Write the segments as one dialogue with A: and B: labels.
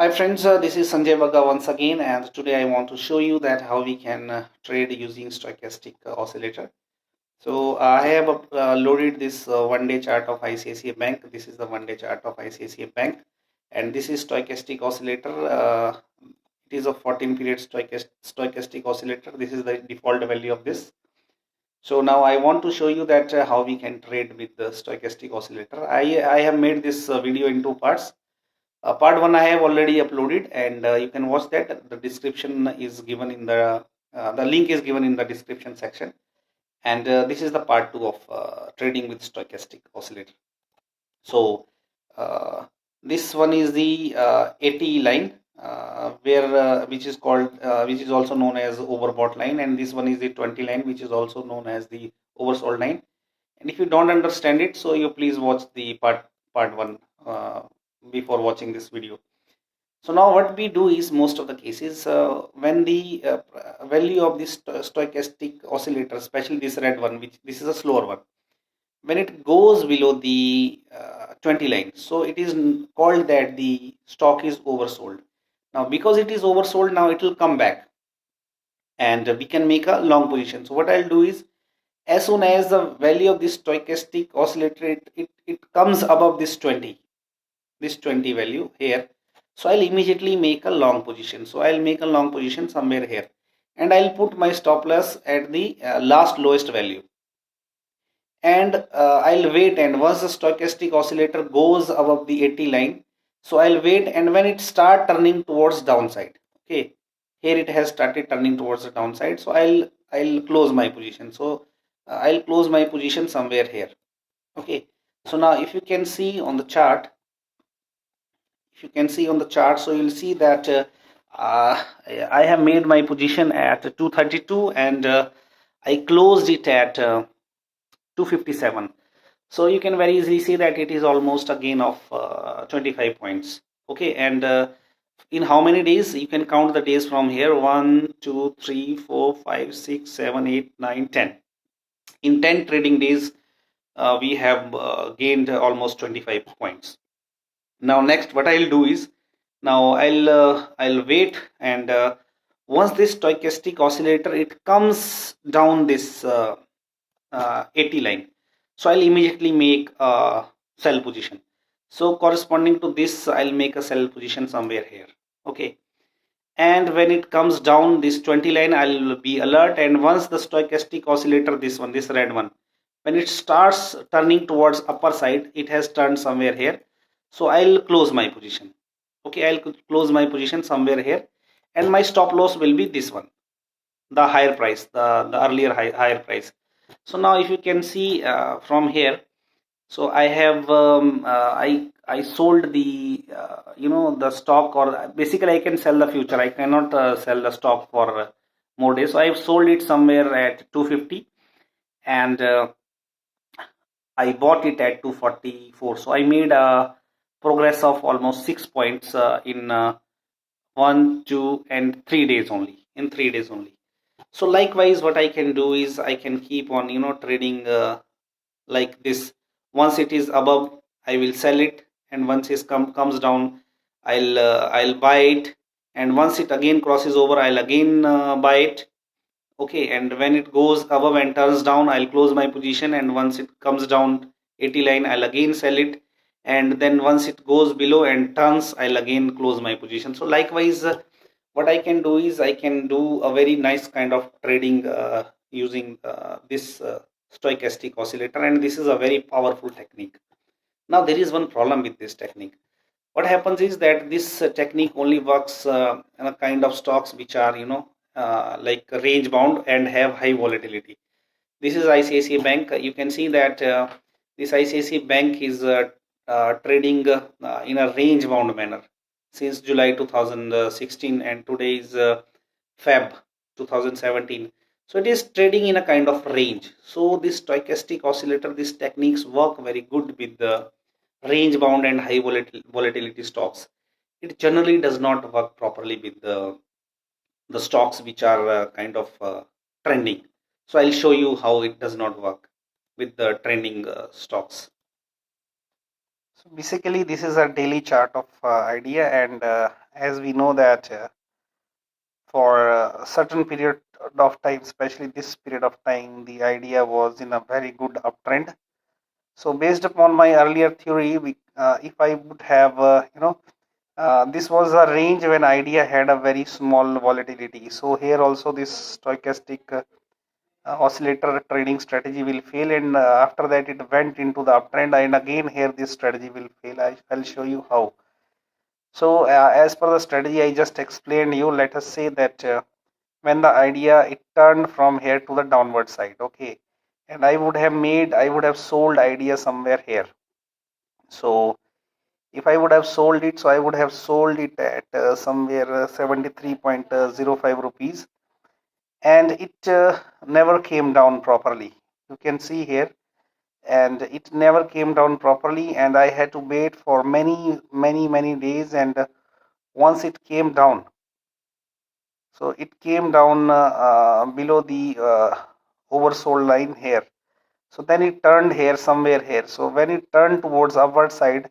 A: Hi friends, this is Sanjay Bagga once again, and today I want to show you that how we can trade using stochastic oscillator. So I have loaded this one-day chart of ICICI Bank. This is the one-day chart of ICICI Bank, and this is stochastic oscillator. It is a 14-period stochastic oscillator. This is the default value of this. So now I want to show you that how we can trade with the stochastic oscillator. I have made this video in two parts. Part 1 I have already uploaded, and you can watch that. The description is given in the link is given in the description section, and this is the part 2 of trading with stochastic oscillator. So this one is the 80 line, where which is also known as overbought line, and this one is the 20 line, which is also known as the oversold line. And if you don't understand it, so you please watch the part 1 before watching this video. So now what we do is, most of the cases, when the value of this stochastic oscillator, especially this red one, which this is a slower one, when it goes below the 20 line, so it is called that the stock is oversold. Now because it is oversold, now it will come back and we can make a long position. So what I'll do is, as soon as the value of this stochastic oscillator it comes above this 20 value here, so I'll immediately make a long position. So I'll make a long position somewhere here, and I'll put my stop loss at the last lowest value, and I'll wait. And once the stochastic oscillator goes above the 80 line, so I'll wait, and when it start turning towards downside, okay, here it has started turning towards the downside, so I'll close my position. So I'll close my position somewhere here. Okay, so now if you can see on the chart, so you'll see that I have made my position at 232, and I closed it at 257. So you can very easily see that it is almost a gain of 25 points. Okay, and in how many days? You can count the days from here: 1 2 3 4 5 6 7 8 9 10. In 10 trading days, we have gained almost 25 points. Now next what I'll do is, now I'll wait, and once this stochastic oscillator it comes down this 80 line, so I'll immediately make a sell position. So corresponding to this, I'll make a sell position somewhere here. Okay, and when it comes down this 20 line, I'll be alert, and once the stochastic oscillator, this red one, when it starts turning towards upper side, it has turned somewhere here, so I'll close my position. Okay, I'll close my position somewhere here, and my stop loss will be this one, the higher price, the earlier higher price. So now if you can see from here, so I have I sold the the stock, or basically I can sell the future. I cannot sell the stock for more days, so I have sold it somewhere at 250, and I bought it at 244. So I made a progress of almost 6 points in 1 2 and 3 days only, in 3 days only. So likewise what I can do is, I can keep on trading like this. Once it is above, I will sell it, and once it comes down, I'll buy it, and once it again crosses over, I'll again buy it. Okay, and when it goes above and turns down, I'll close my position, and once it comes down 80 line, I'll again sell it, and then once it goes below and turns, I'll again close my position. So likewise what I can do is, I can do a very nice kind of trading using this stochastic oscillator, and this is a very powerful technique. Now there is one problem with this technique. What happens is that this technique only works in a kind of stocks which are like range bound and have high volatility. This is ICICI Bank. You can see that this ICICI Bank is trading in a range bound manner since July 2016, and today is Feb 2017. So it is trading in a kind of range. So this stochastic oscillator, these techniques work very good with the range bound and high volatility stocks. It generally does not work properly with the stocks which are kind of trending. So I'll show you how it does not work with the trending stocks. So basically, this is a daily chart of idea, and as we know that for a certain period of time, especially this period of time, the idea was in a very good uptrend. So based upon my earlier theory, if I would have, this was a range when idea had a very small volatility. So here also this stochastic oscillator trading strategy will fail, and after that it went into the uptrend, and again here this strategy will fail. I'll show you how. So as per the strategy I just explained you, let us say that when the idea it turned from here to the downward side, okay, and I would have sold idea somewhere here. So if I would have sold it, so I would have sold it at somewhere 73.05 rupees, and it never came down properly. You can see here, and it never came down properly, and I had to wait for many days, and once it came down, so it came down below the oversold line here. So then it turned here somewhere here. So when it turned towards upward side,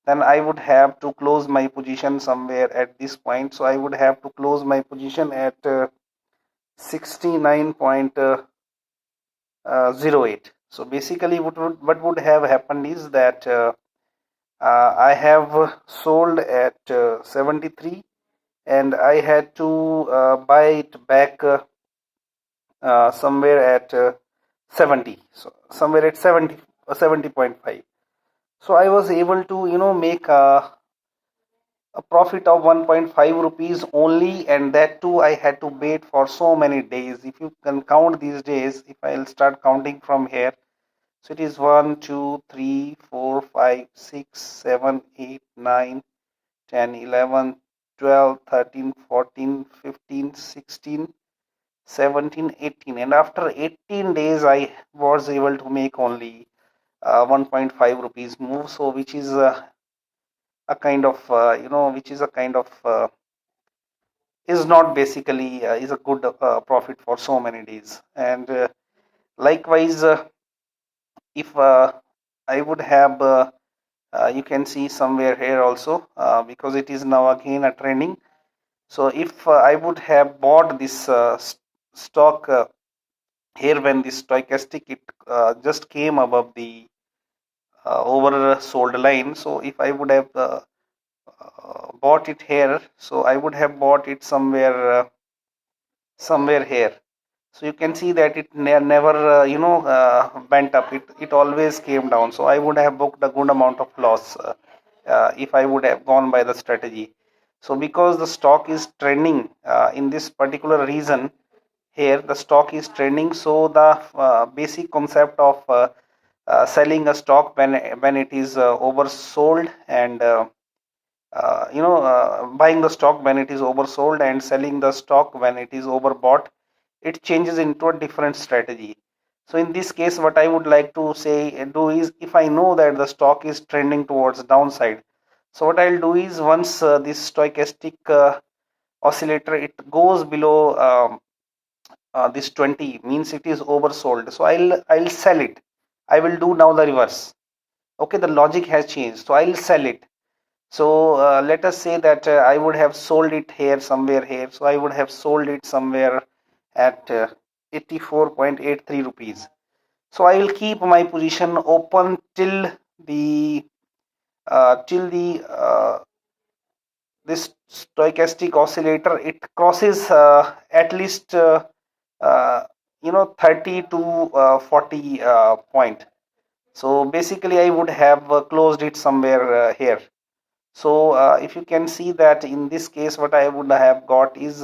A: then I would have to close my position somewhere at this point. So I would have to close my position at 69.08. So basically what would have happened is that I have sold at 73, and I had to buy it back somewhere at 70, so somewhere at 70.5. So I was able to make a profit of 1.5 rupees only, and that too I had to wait for so many days. If you can count these days, if I'll start counting from here, so it is 1 2 3 4 5 6 7 8 9 10 11 12 13 14 15 16 17 18, and after 18 days I was able to make only 1.5 rupees move. So which is a kind of which is a kind of is not basically is a good profit for so many days. And likewise, if I would have you can see somewhere here also, because it is now again a trending. So if I would have bought this stock here when the stochastic it just came above the oversold line, so if I would have bought it here, so I would have bought it somewhere here. So you can see that it never went up, it always came down. So I would have booked a good amount of loss if I would have gone by the strategy. So because the stock is trending in this particular reason, here the stock is trending, so the basic concept of selling a stock when it is oversold, and buying the stock when it is oversold and selling the stock when it is overbought, it changes into a different strategy. So in this case, what I would like to say do is, if I know that the stock is trending towards downside, so what I'll do is, once this stochastic oscillator it goes below this 20, means it is oversold, so I'll sell it. I will do now the reverse. Okay, the logic has changed, so I'll sell it. So let us say that I would have sold it here somewhere here. So I would have sold it somewhere at 84.83 rupees. So I will keep my position open the till the this stochastic oscillator it crosses at least uh, 30 to 40 point. So basically I would have closed it somewhere here. So if you can see that in this case, what I would have got is,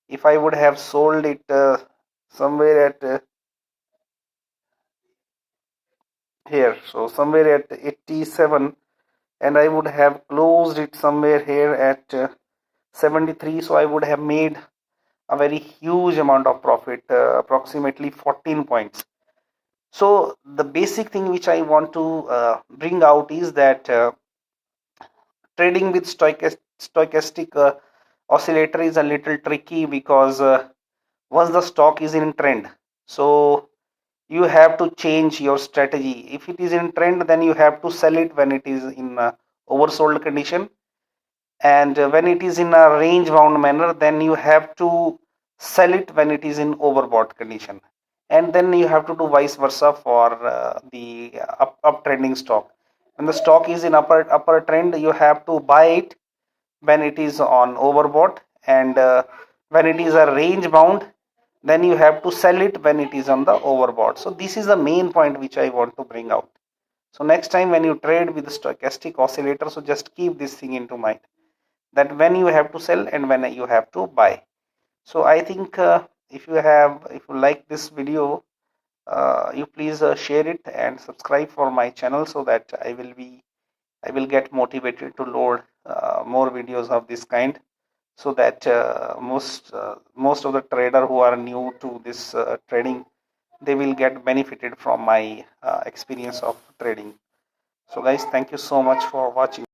A: if I would have sold it somewhere at here, so somewhere at 87, and I would have closed it somewhere here at 73, so I would have made a very huge amount of profit, approximately 14 points. So the basic thing which I want to bring out is that trading with stochastic oscillator is a little tricky, because once the stock is in trend, so you have to change your strategy. If it is in trend, then you have to sell it when it is in oversold condition, and when it is in a range bound manner, then you have to sell it when it is in overbought condition, and then you have to do vice versa for the uptrending stock. When the stock is in upper trend, you have to buy it when it is on overbought, and when it is a range bound, then you have to sell it when it is on the overbought. So this is the main point which I want to bring out. So next time when you trade with the stochastic oscillator, so just keep this thing into mind, that when you have to sell and when you have to buy. So I think if you like this video, you please share it and subscribe for my channel, so that I will get motivated to load more videos of this kind, so that most of the trader who are new to this trading, they will get benefited from my experience of trading. So guys, thank you so much for watching.